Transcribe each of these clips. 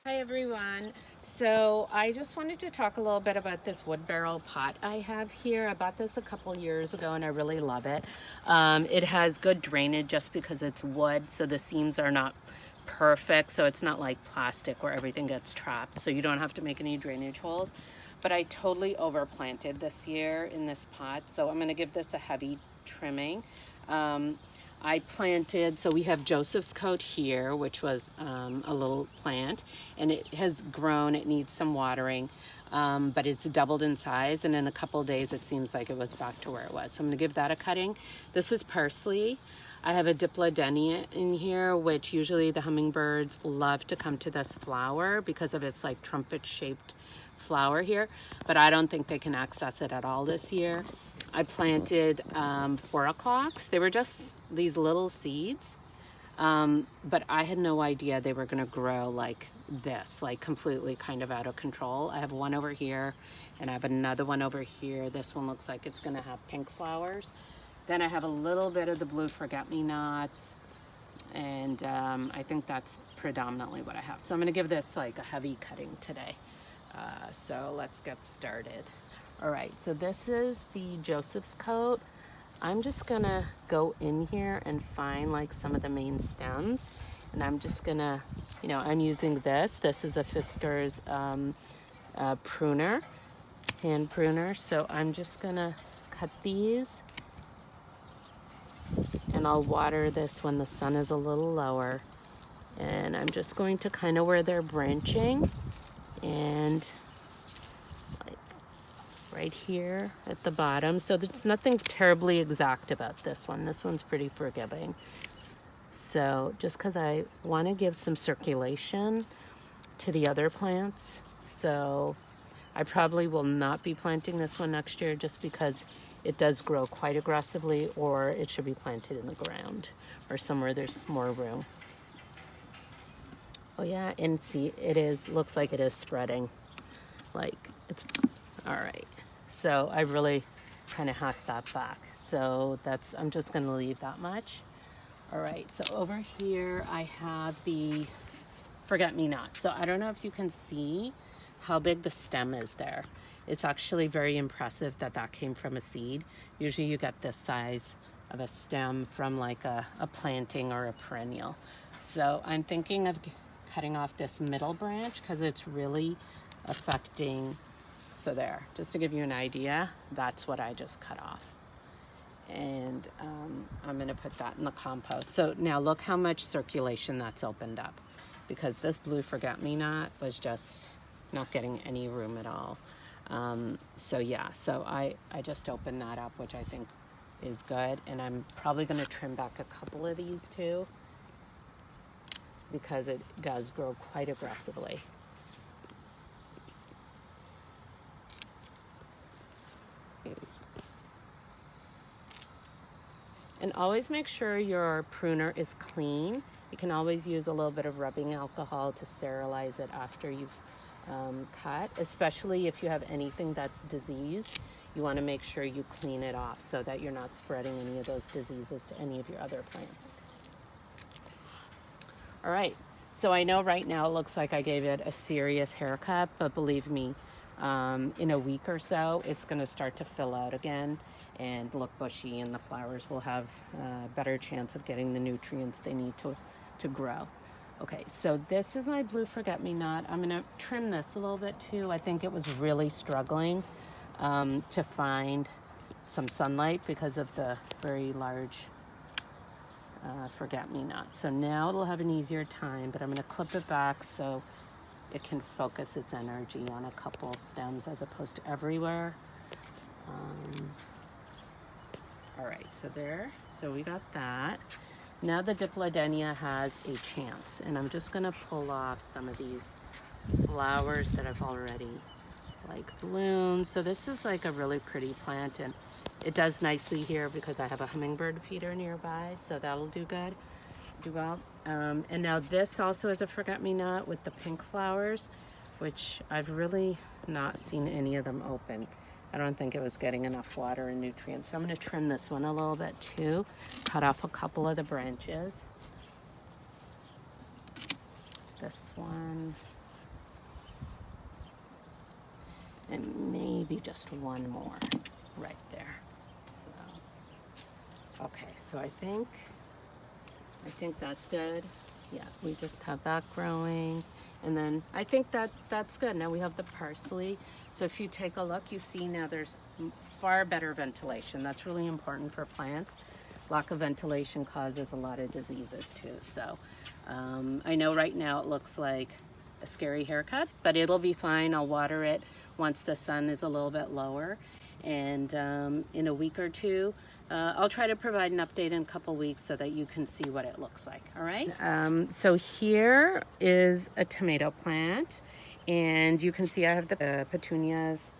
Hi everyone. So I just wanted to talk a little bit about this wood barrel pot I have here. I bought this a couple years ago and I really love it. It has good drainage just because it's wood, so the seams are not perfect, so it's not like plastic where everything gets trapped, so you don't have to make any drainage holes. But I totally overplanted this year in this pot, so I'm going to give this a heavy trimming. I planted, so we have Joseph's coat here, which was a little plant, and it has grown. It needs some watering, but it's doubled in size, and in a couple of days it seems like it was back to where it was. So I'm going to give that a cutting. This is parsley. I have a Dipladenia in here, which usually the hummingbirds love to come to this flower because of its like trumpet-shaped flower here, but I don't think they can access it at all this year. I planted 4 o'clocks. They were just these little seeds, but I had no idea they were going to grow like this, like completely kind of out of control. I have one over here, and I have another one over here. This one looks like it's going to have pink flowers. Then I have a little bit of the blue forget-me-nots, and I think that's predominantly what I have. So I'm going to give this like a heavy cutting today. So let's get started. All right, so this is the Joseph's coat. I'm just gonna go in here and find like some of the main stems, and I'm just gonna, I'm using this. This is a Fiskars pruner, hand pruner. So I'm just gonna cut these, and I'll water this when the sun is a little lower. And I'm just going to kind of where they're branching, and right here at the bottom. So there's nothing terribly exact about this one. This one's pretty forgiving. So just because I want to give some circulation to the other plants. So I probably will not be planting this one next year just because it does grow quite aggressively, or it should be planted in the ground or somewhere there's more room. Oh yeah, and see, looks like it is spreading. Like it's, all right. So I really kind of hacked that back. So I'm just going to leave that much. All right, so over here I have the forget-me-not. So I don't know if you can see how big the stem is there. It's actually very impressive that came from a seed. Usually you get this size of a stem from like a planting or a perennial. So I'm thinking of cutting off this middle branch because it's really affecting. So there, just to give you an idea, that's what I just cut off. And I'm gonna put that in the compost. So now look how much circulation that's opened up, because this blue forget-me-not was just not getting any room at all. So yeah, so I just opened that up, which I think is good. And I'm probably gonna trim back a couple of these too, because it does grow quite aggressively. And always make sure your pruner is clean. You can always use a little bit of rubbing alcohol to sterilize it after you've cut, especially if you have anything that's diseased. You want to make sure you clean it off so that you're not spreading any of those diseases to any of your other plants. All right, so I know right now it looks like I gave it a serious haircut, but believe me, in a week or so, it's going to start to fill out again and look bushy, and the flowers will have a better chance of getting the nutrients they need to grow. Okay, so this is my blue forget-me-not. I'm going to trim this a little bit too. I think it was really struggling to find some sunlight because of the very large forget-me-not. So now it'll have an easier time, but I'm going to clip it back so it can focus its energy on a couple stems as opposed to everywhere. All right, so there. So we got that. Now the Dipladenia has a chance, and I'm just going to pull off some of these flowers that have already like bloomed. So this is like a really pretty plant, and it does nicely here because I have a hummingbird feeder nearby, so that'll do well. And now this also is a forget-me-not with the pink flowers, which I've really not seen any of them open. I don't think it was getting enough water and nutrients. So I'm going to trim this one a little bit too, cut off a couple of the branches. This one, and maybe just one more right there. So, okay, so I think that's good. Yeah, we just have that growing. And then I think that's good. Now we have the parsley. So if you take a look, you see now there's far better ventilation. That's really important for plants. Lack of ventilation causes a lot of diseases too. So I know right now it looks like a scary haircut, but it'll be fine. I'll water it once the sun is a little bit lower. And in a week or two, I'll try to provide an update in a couple weeks so that you can see what it looks like, all right? So here is a tomato plant, and you can see I have the petunias,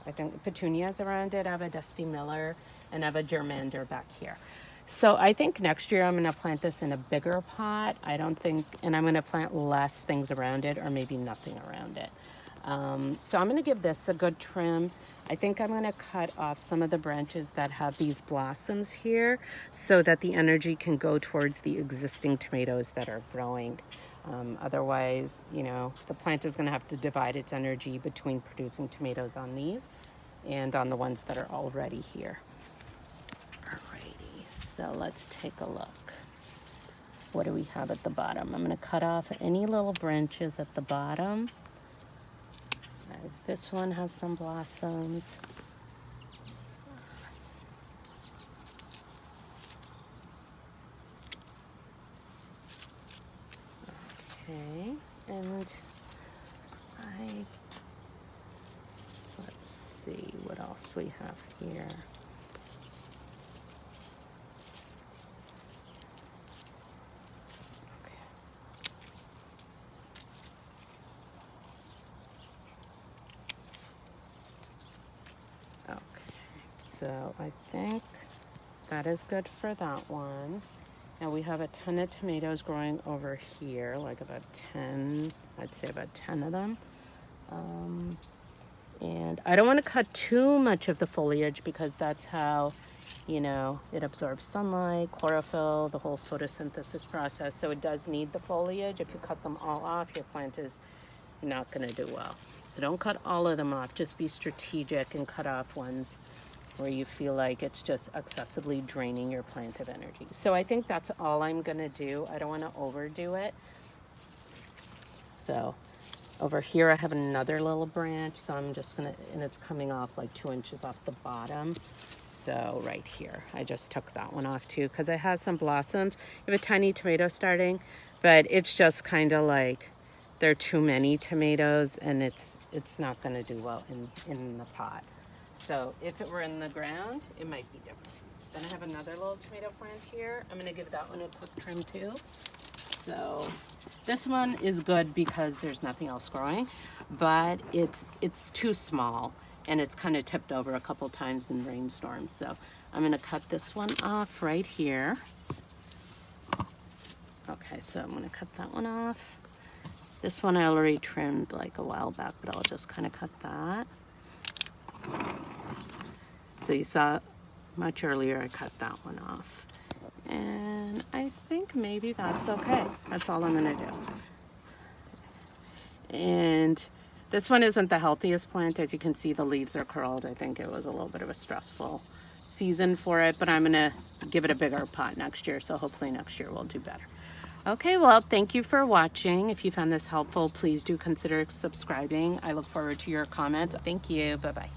I think petunias around it. I have a Dusty Miller, and I have a germander back here. So I think next year I'm gonna plant this in a bigger pot. I don't think, and I'm gonna plant less things around it or maybe nothing around it. So I'm gonna give this a good trim. I think I'm gonna cut off some of the branches that have these blossoms here so that the energy can go towards the existing tomatoes that are growing. Otherwise, you know, the plant is gonna have to divide its energy between producing tomatoes on these and on the ones that are already here. Alrighty, so let's take a look. What do we have at the bottom? I'm gonna cut off any little branches at the bottom. This one has some blossoms. Okay, and let's see what else we have here. So I think that is good for that one. Now we have a ton of tomatoes growing over here, like about 10, I'd say about 10 of them. And I don't want to cut too much of the foliage because that's how, you know, it absorbs sunlight, chlorophyll, the whole photosynthesis process. So it does need the foliage. If you cut them all off, your plant is not going to do well. So don't cut all of them off. Just be strategic and cut off ones where you feel like it's just excessively draining your plant of energy. So I think that's all I'm gonna do. I don't wanna overdo it. So over here I have another little branch, so I'm just gonna, and it's coming off like 2 inches off the bottom. So right here, I just took that one off too, because it has some blossoms. I have a tiny tomato starting, but it's just kind of like, there are too many tomatoes and it's not gonna do well in the pot. So if it were in the ground, it might be different. Then I have another little tomato plant here. I'm gonna give that one a quick trim too. So this one is good because there's nothing else growing, but it's too small and it's kind of tipped over a couple times in rainstorms. So I'm gonna cut this one off right here. Okay, so I'm gonna cut that one off. This one I already trimmed like a while back, but I'll just kind of cut that. So you saw much earlier I cut that one off. And I think maybe that's okay. That's all I'm gonna do. And this one isn't the healthiest plant. As you can see, the leaves are curled. I think it was a little bit of a stressful season for it, but I'm gonna give it a bigger pot next year. So hopefully next year we'll do better. Okay, well, thank you for watching. If you found this helpful, please do consider subscribing. I look forward to your comments. Thank you, bye-bye.